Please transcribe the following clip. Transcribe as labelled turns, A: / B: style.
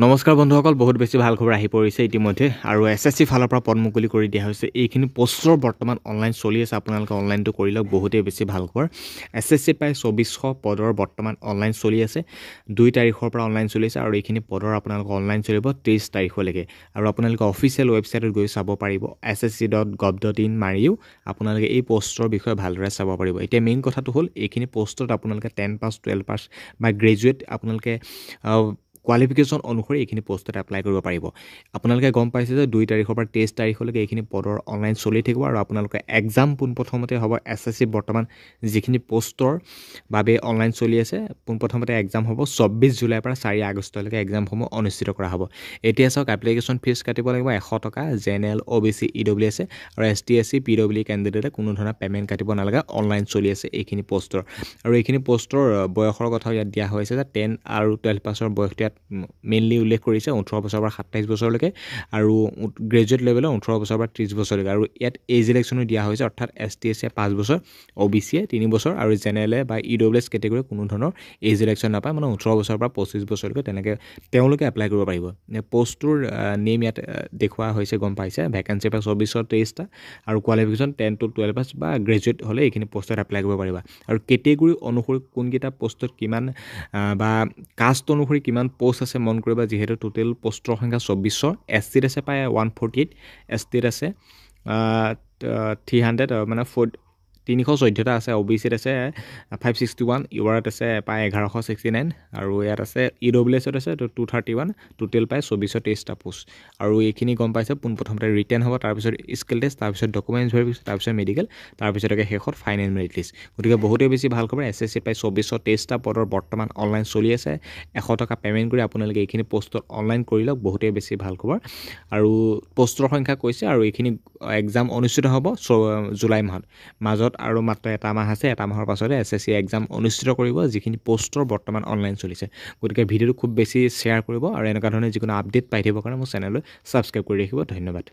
A: নমস্কাৰ বন্ধুসকল, বহুত বেছি ভাল খবৰ আহি পৰিছে ইতিমধ্যে আৰু এছএছসি ফালৰ পৰা পদ মুকলি কৰি দিয়া হৈছে। এইখিনি পোষ্টৰ বৰ্তমান অনলাইন চলি আছে, আপোনালোকে অনলাইনটো কৰি লওক, বহুতেই বেছি ভাল খবৰ। এছএছসি প্ৰায় 2400 পদৰ বৰ্তমান অনলাইন চলি আছে। 2 তাৰিখৰ পৰা অনলাইন চলি আছে আৰু এইখিনি পদৰ আপোনালোকে অনলাইন চলিব 23 তাৰিখলৈকে। আৰু আপোনালোকে অফিচিয়েল ৱেবছাইটত গৈ চাব পাৰিব, ssc.gov.in মাৰিও আপোনালোকে এই পোষ্টৰ বিষয়ে ভালদৰে চাব পাৰিব। এতিয়া মেইন কথাটো হ'ল, এইখিনি পোষ্টত আপোনালোকে 10 পাছ 12 পাছ বা গ্ৰেজুৱেট আপোনালোকে কোৱালিফিকেশ্যন অনুসৰি এইখিনি পোষ্টত এপ্লাই কৰিব পাৰিব। আপোনালোকে গম পাইছে যে 2 তাৰিখৰ পৰা 23 তাৰিখলৈকে এইখিনি পদৰ অনলাইন চলি থাকিব আৰু আপোনালোকে এক্সাম পোনপ্ৰথমতে হ'ব। এছএছচি বৰ্তমান যিখিনি পোষ্টৰ বাবে অনলাইন চলি আছে, পোনপ্ৰথমতে এক্সাম হ'ব 24 জুলাইৰ পৰা 4 আগষ্টলৈকে এক্সামসমূহ অনুষ্ঠিত কৰা হ'ব। এতিয়া চাওক, এপ্লিকেশ্যন ফিজ কাটিব লাগিব 100 টকা। জেনেৰেল, OBC, EWS আৰু ST SC PWE কেণ্ডিডেটে কোনো ধৰণৰ পে'মেণ্ট কাটিব নালাগে। অনলাইন চলি আছে এইখিনি পোষ্টৰ। আৰু এইখিনি পোষ্টৰ বয়সৰ কথাও ইয়াত দিয়া হৈছে যে 10 আৰু 12 পাছৰ বয়সটো ইয়াত মেইনলি উল্লেখ কৰিছে 18 বছৰৰ পৰা 27 বছৰলৈকে আৰু গ্ৰেজুৱেট লেভেলৰ 18 বছৰৰ পৰা 30 বছৰলৈকে। আৰু ইয়াত এজ ইলেকশ্যনো দিয়া হৈছে, অৰ্থাৎ ST SC 5 বছৰ, OBC 3 বছৰ আৰু জেনেৰেলে বা EWS কেটেগৰী কোনো ধৰণৰ এজ ইলেকশ্যন নাপায়, মানে 18 বছৰৰ পৰা 25 বছৰলৈকে তেনেকৈ তেওঁলোকে এপ্লাই কৰিব পাৰিব। পোষ্টটোৰ নেম ইয়াত দেখুওৱা হৈছে, গম পাইছে। ভেকেঞ্চি পাই 2423টা আৰু কোৱালিফিকেশ্যন 10 to 12 পাছ বা গ্ৰেজুৱেট হ'লে এইখিনি পোষ্টত এপ্লাই কৰিব পাৰিবা। আৰু কেটেগৰী অনুসৰি কোনকেইটা পোষ্টত কিমান বা কাষ্ট অনুসৰি কিমান পোষ্ট আছে মন কৰিবা, যিহেতু টোটেল পোষ্টৰ সংখ্যা 2400। SCত আছে প্ৰায় 148, STত আছে 300 মানে 314টা আছে, OBCত আছে 561, URত আছে প্ৰায় 1169 আৰু ইয়াত আছে EWSত আছে 231, টোটেল প্ৰায় 2423টা পোষ্ট। আৰু এইখিনি গম পাইছে, পোনপ্ৰথমতে ৰিটেন হ'ব, তাৰপিছত স্কিল টেষ্ট, তাৰপিছত ডকুমেণ্টছ ভেৰিফিকেশ্যন, তাৰপিছত মেডিকেল, তাৰপিছতকে শেষত ফাইনেল মেৰিট লিষ্ট। গতিকে বহুতেই বেছি ভাল খবৰ। এছএছচি প্ৰায় 2423টা পদৰ বৰ্তমান অনলাইন চলি আছে। 100 টকা পে'মেণ্ট কৰি আপোনালোকে এইখিনি পোষ্টত অনলাইন কৰি লওক, বহুতেই বেছি ভাল খবৰ। আৰু পোষ্টৰ সংখ্যা কৈছে আৰু এইখিনি এক্সাম অনুষ্ঠিত হ'ব জুলাই মাহত। মাজত আৰু মাত্ৰ এটা মাহ আছে, এটা মাহৰ পাছতে এছএছচি এক্সাম অনুষ্ঠিত কৰিব, যিখিনি পোষ্টৰ বৰ্তমান অনলাইন চলিছে। গতিকে ভিডিঅ'টো খুব বেছি শ্বেয়াৰ কৰিব আৰু এনেকুৱা ধৰণে যিকোনো আপডেট পাই থাকিবৰ কাৰণে মোৰ চেনেললৈ ছাবস্ক্ৰাইব কৰি ৰাখিব। ধন্যবাদ।